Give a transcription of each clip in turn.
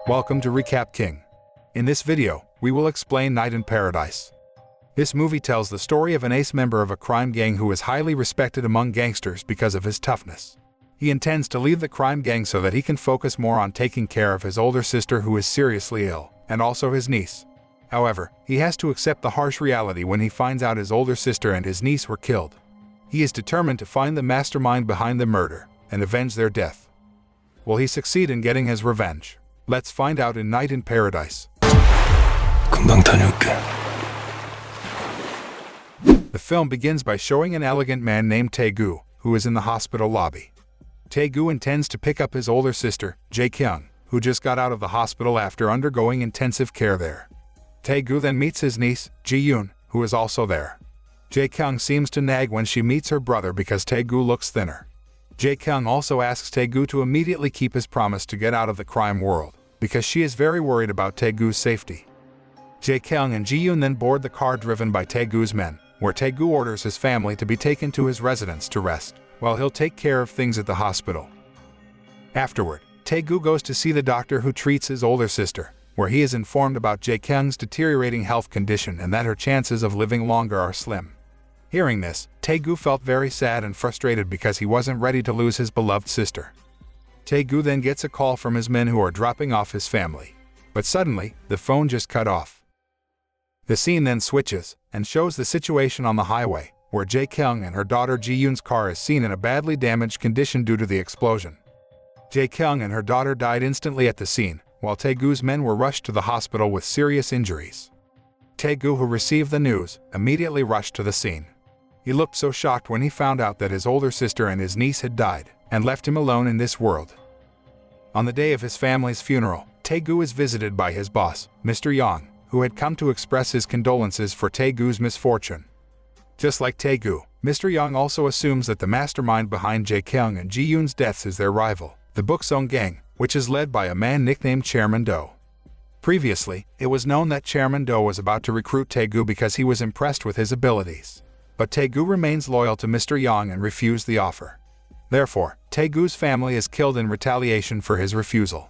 Welcome to Recap King. In this video, we will explain Night in Paradise. This movie tells the story of an ace member of a crime gang who is highly respected among gangsters because of his toughness. He intends to leave the crime gang so that he can focus more on taking care of his older sister who is seriously ill, and also his niece. However, he has to accept the harsh reality when he finds out his older sister and his niece were killed. He is determined to find the mastermind behind the murder and avenge their death. Will he succeed in getting his revenge? Let's find out in Night in Paradise. 금방 다녀올게. The film begins by showing an elegant man named Tae-gu, who is in the hospital lobby. Tae-gu intends to pick up his older sister, Jae-yeon, who just got out of the hospital after undergoing intensive care there. Tae-gu then meets his niece, Jae-yeon, who is also there. Jae-yeon seems to nag when she meets her brother because Tae-gu looks thinner. Jae-yeon also asks Tae-gu to immediately keep his promise to get out of the crime world, because she is very worried about Tae-gu's safety. Jae-yeon and Jae-yeon then board the car driven by Tae-gu's men, where Tae-gu orders his family to be taken to his residence to rest, while he'll take care of things at the hospital. Afterward, Tae-gu goes to see the doctor who treats his older sister, where he is informed about Jae-yeon's deteriorating health condition and that her chances of living longer are slim. Hearing this, Tae-gu felt very sad and frustrated because he wasn't ready to lose his beloved sister. Tae-gu then gets a call from his men who are dropping off his family. But suddenly, the phone just cut off. The scene then switches and shows the situation on the highway, where Jae-yeon and her daughter Jae-yeon's car is seen in a badly damaged condition due to the explosion. Jae-yeon and her daughter died instantly at the scene, while Tae-gu's men were rushed to the hospital with serious injuries. Tae-gu, who received the news, immediately rushed to the scene. He looked so shocked when he found out that his older sister and his niece had died, and left him alone in this world. On the day of his family's funeral, Tae-gu is visited by his boss, Mr. Yang, who had come to express his condolences for Tae-gu's misfortune. Just like Tae-gu, Mr. Yang also assumes that the mastermind behind Jae-yeon and Jae-yeon's deaths is their rival, the Bukseong gang, which is led by a man nicknamed Chairman Do. Previously, it was known that Chairman Do was about to recruit Tae-gu because he was impressed with his abilities. But Tae-gu remains loyal to Mr. Yang and refused the offer. Therefore, Tae-gu's family is killed in retaliation for his refusal.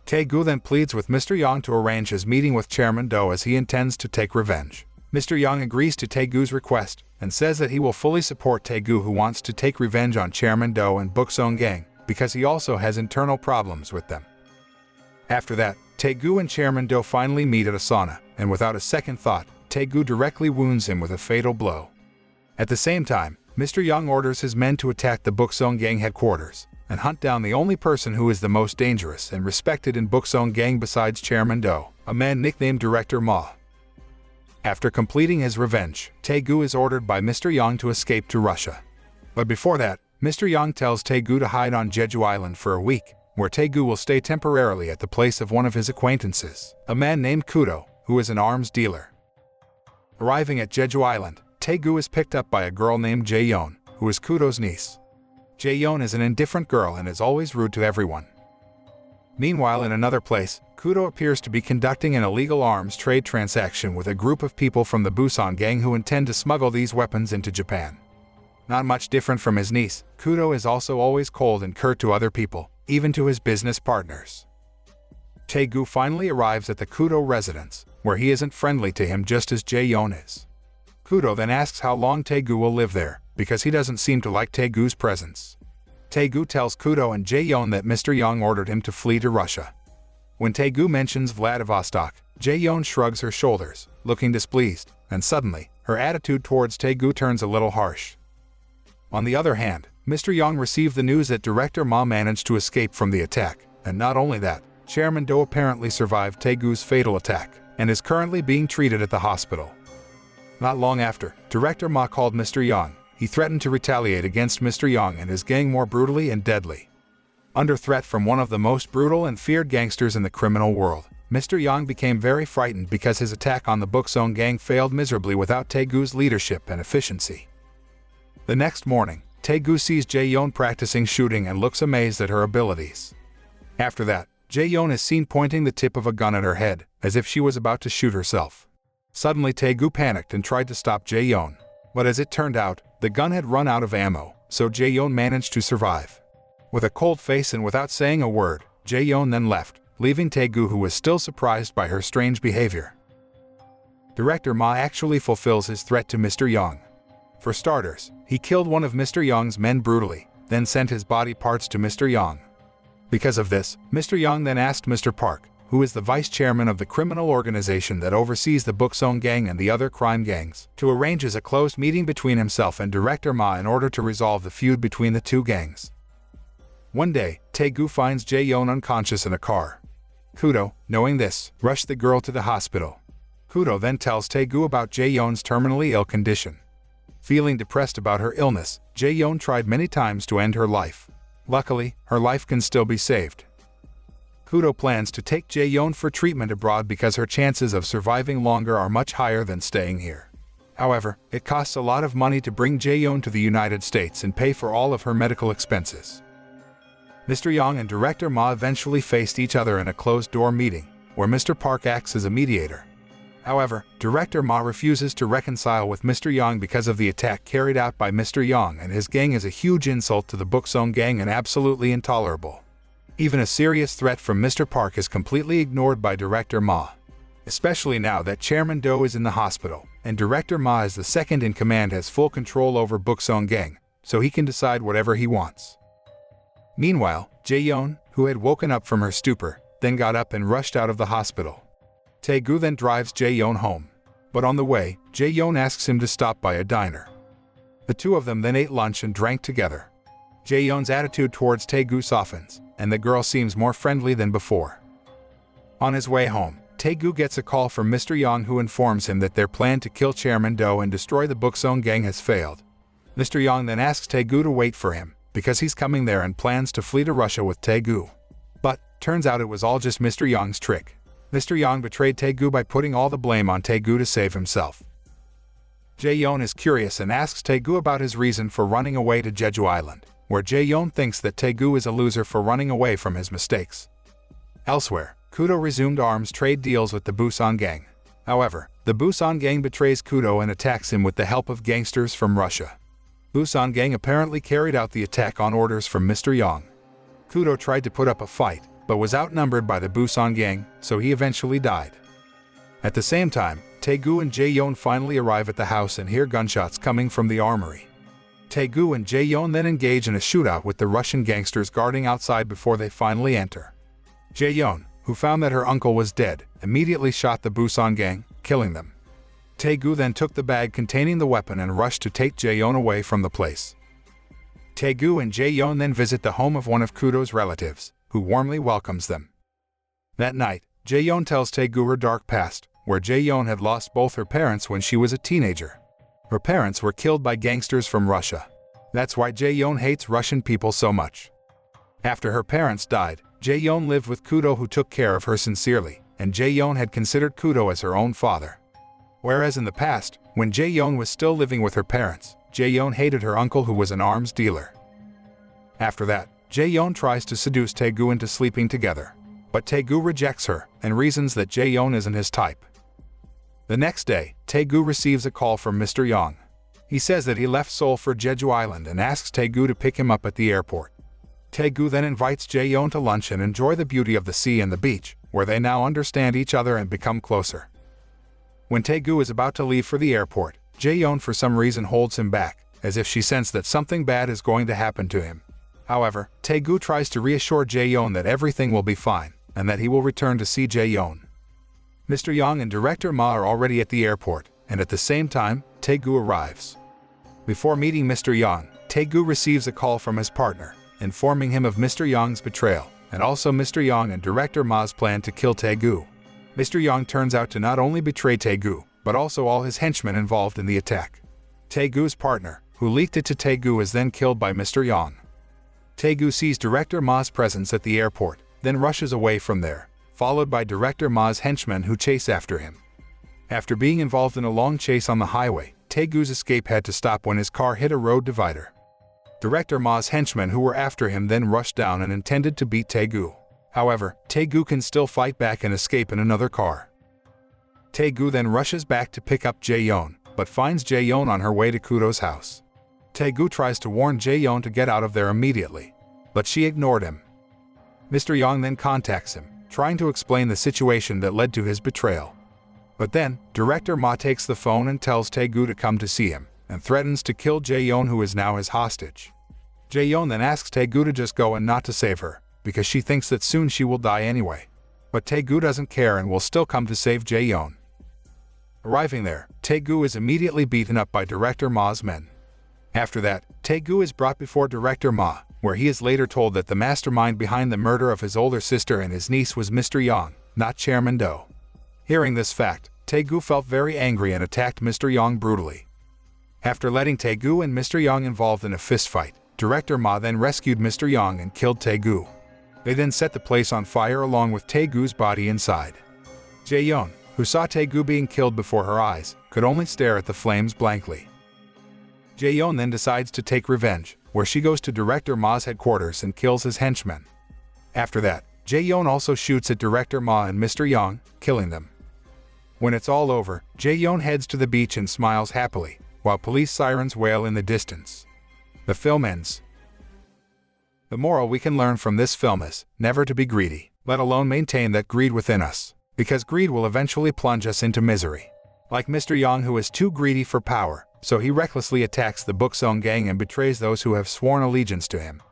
Tae-gu then pleads with Mr. Yang to arrange his meeting with Chairman Do as he intends to take revenge. Mr. Yang agrees to Tae-gu's request and says that he will fully support Tae-gu, who wants to take revenge on Chairman Do and Bukseong gang because he also has internal problems with them. After that, Tae-gu and Chairman Do finally meet at a sauna, and without a second thought, Tae-gu directly wounds him with a fatal blow. At the same time, Mr. Yang orders his men to attack the Bukseong gang headquarters and hunt down the only person who is the most dangerous and respected in Bukseong gang besides Chairman Do, a man nicknamed Director Ma. After completing his revenge, Tae-gu is ordered by Mr. Yang to escape to Russia. But before that, Mr. Yang tells Tae-gu to hide on Jeju Island for a week, where Tae-gu will stay temporarily at the place of one of his acquaintances, a man named Kuto, who is an arms dealer. Arriving at Jeju Island, Tae-gu is picked up by a girl named Jae-yeon, who is Kuto's niece. Jae-yeon is an indifferent girl and is always rude to everyone. Meanwhile, in another place, Kuto appears to be conducting an illegal arms trade transaction with a group of people from the Busan gang who intend to smuggle these weapons into Japan. Not much different from his niece, Kuto is also always cold and curt to other people, even to his business partners. Tae-gu finally arrives at the Kuto residence, where he isn't friendly to him just as Jae-yeon is. Kuto then asks how long Tae-gu will live there, because he doesn't seem to like Tae-gu's presence. Tae-gu tells Kuto and Jae-yeon that Mr. Yang ordered him to flee to Russia. When Tae-gu mentions Vladivostok, Jae-yeon shrugs her shoulders, looking displeased, and suddenly, her attitude towards Tae-gu turns a little harsh. On the other hand, Mr. Yang received the news that Director Ma managed to escape from the attack, and not only that, Chairman Do apparently survived Tae-gu's fatal attack, and is currently being treated at the hospital. Not long after, Director Ma called Mr. Yang. He threatened to retaliate against Mr. Yang and his gang more brutally and deadly. Under threat from one of the most brutal and feared gangsters in the criminal world, Mr. Yang became very frightened because his attack on the Bukseong gang failed miserably without Tae-gu's leadership and efficiency. The next morning, Tae-gu sees Jae-yeon practicing shooting and looks amazed at her abilities. After that, Jae-yeon is seen pointing the tip of a gun at her head, as if she was about to shoot herself. Suddenly Tae-gu panicked and tried to stop Jae-yeon, but as it turned out, the gun had run out of ammo, so Jae-yeon managed to survive. With a cold face and without saying a word, Jae-yeon then left, leaving Tae-gu, who was still surprised by her strange behavior. Director Ma actually fulfills his threat to Mr. Young. For starters, he killed one of Mr. Young's men brutally, then sent his body parts to Mr. Young. Because of this, Mr. Young then asked Mr. Park, who is the vice chairman of the criminal organization that oversees the Buksong gang and the other crime gangs, to arrange a closed meeting between himself and Director Ma in order to resolve the feud between the two gangs. One day, Tae-gu finds Jae-yeon unconscious in a car. Kuto, knowing this, rushed the girl to the hospital. Kuto then tells Tae-gu about Jae-yeon's terminally ill condition. Feeling depressed about her illness, Jae-yeon tried many times to end her life. Luckily, her life can still be saved. Kuto plans to take Jae-yeon for treatment abroad because her chances of surviving longer are much higher than staying here. However, it costs a lot of money to bring Jae-yeon to the United States and pay for all of her medical expenses. Mr. Young and Director Ma eventually faced each other in a closed-door meeting, where Mr. Park acts as a mediator. However, Director Ma refuses to reconcile with Mr. Young because of the attack carried out by Mr. Young and his gang is a huge insult to the Buksong gang and absolutely intolerable. Even a serious threat from Mr. Park is completely ignored by Director Ma. Especially now that Chairman Do is in the hospital, and Director Ma is the second in command has full control over Buksong gang, so he can decide whatever he wants. Meanwhile, Jae-yeon, who had woken up from her stupor, then got up and rushed out of the hospital. Tae-gu then drives Jae-yeon home. But on the way, Jae-yeon asks him to stop by a diner. The two of them then ate lunch and drank together. Jae-yeon's attitude towards Tae-gu softens, and the girl seems more friendly than before. On his way home, Tae-gu gets a call from Mr. Young, who informs him that their plan to kill Chairman Do and destroy the Buksong gang has failed. Mr. Young then asks Tae-gu to wait for him, because he's coming there and plans to flee to Russia with Tae-gu. But, turns out it was all just Mr. Young's trick. Mr. Young betrayed Tae-gu by putting all the blame on Tae-gu to save himself. Jae-yeon is curious and asks Tae-gu about his reason for running away to Jeju Island, where Jae-yeon thinks that Tae-gu is a loser for running away from his mistakes. Elsewhere, Kuto resumed arms trade deals with the Busan gang. However, the Busan gang betrays Kuto and attacks him with the help of gangsters from Russia. Busan gang apparently carried out the attack on orders from Mr. Young. Kuto tried to put up a fight, but was outnumbered by the Busan gang, so he eventually died. At the same time, Tae-gu and Jae-yeon finally arrive at the house and hear gunshots coming from the armory. Tae-gu and Jae-yeon then engage in a shootout with the Russian gangsters guarding outside before they finally enter. Jae-yeon, who found that her uncle was dead, immediately shot the Busan gang, killing them. Tae-gu then took the bag containing the weapon and rushed to take Jae-yeon away from the place. Tae-gu and Jae-yeon then visit the home of one of Kuto's relatives, who warmly welcomes them. That night, Jae-yeon tells Tae-gu her dark past, where Jae-yeon had lost both her parents when she was a teenager. Her parents were killed by gangsters from Russia. That's why Jae-yeon hates Russian people so much. After her parents died, Jae-yeon lived with Kuto, who took care of her sincerely, and Jae-yeon had considered Kuto as her own father. Whereas in the past, when Jae-yeon was still living with her parents, Jae-yeon hated her uncle, who was an arms dealer. After that, Jae-yeon tries to seduce Tae-gu into sleeping together, but Tae-gu rejects her and reasons that Jae-yeon isn't his type. The next day, Tae-gu receives a call from Mr. Young. He says that he left Seoul for Jeju Island and asks Tae-gu to pick him up at the airport. Tae-gu then invites Jae-yeon to lunch and enjoy the beauty of the sea and the beach, where they now understand each other and become closer. When Tae-gu is about to leave for the airport, Jae-yeon for some reason holds him back, as if she sensed that something bad is going to happen to him. However, Tae-gu tries to reassure Jae-yeon that everything will be fine, and that he will return to see Jae-yeon. Mr. Young and Director Ma are already at the airport, and at the same time, Tae-gu arrives. Before meeting Mr. Young, Tae-gu receives a call from his partner, informing him of Mr. Young's betrayal, and also Mr. Young and Director Ma's plan to kill Tae-gu. Mr. Young turns out to not only betray Tae-gu, but also all his henchmen involved in the attack. Tae-gu's partner, who leaked it to Tae-gu, is then killed by Mr. Young. Tae-gu sees Director Ma's presence at the airport, then rushes away from there, followed by Director Ma's henchmen who chase after him. After being involved in a long chase on the highway, Tae-gu's escape had to stop when his car hit a road divider. Director Ma's henchmen who were after him then rushed down and intended to beat Tae-gu. However, Tae-gu can still fight back and escape in another car. Tae-gu then rushes back to pick up Jae-yeon, but finds Jae-yeon on her way to Kuto's house. Tae-gu tries to warn Jae-yeon to get out of there immediately, but she ignored him. Mr. Young then contacts him, trying to explain the situation that led to his betrayal. But then, Director Ma takes the phone and tells Tae-gu to come to see him, and threatens to kill Jae-yeon, who is now his hostage. Jae-yeon then asks Tae-gu to just go and not to save her, because she thinks that soon she will die anyway. But Tae-gu doesn't care and will still come to save Jae-yeon. Arriving there, Tae-gu is immediately beaten up by Director Ma's men. After that, Tae-gu is brought before Director Ma, where he is later told that the mastermind behind the murder of his older sister and his niece was Mr. Yang, not Chairman Do. Hearing this fact, Tae-gu felt very angry and attacked Mr. Yang brutally. After letting Tae-gu and Mr. Yang involved in a fistfight, Director Ma then rescued Mr. Yang and killed Tae-gu. They then set the place on fire along with Tae-gu's body inside. Jae-yeon, who saw Tae-gu being killed before her eyes, could only stare at the flames blankly. Jae-yeon then decides to take revenge, where she goes to Director Ma's headquarters and kills his henchmen. After that, Jae-yeon also shoots at Director Ma and Mr. Yang, killing them. When it's all over, Jae-yeon heads to the beach and smiles happily, while police sirens wail in the distance. The film ends. The moral we can learn from this film is never to be greedy, let alone maintain that greed within us, because greed will eventually plunge us into misery. Like Mr. Yang, who is too greedy for power, so he recklessly attacks the Bukseong gang and betrays those who have sworn allegiance to him.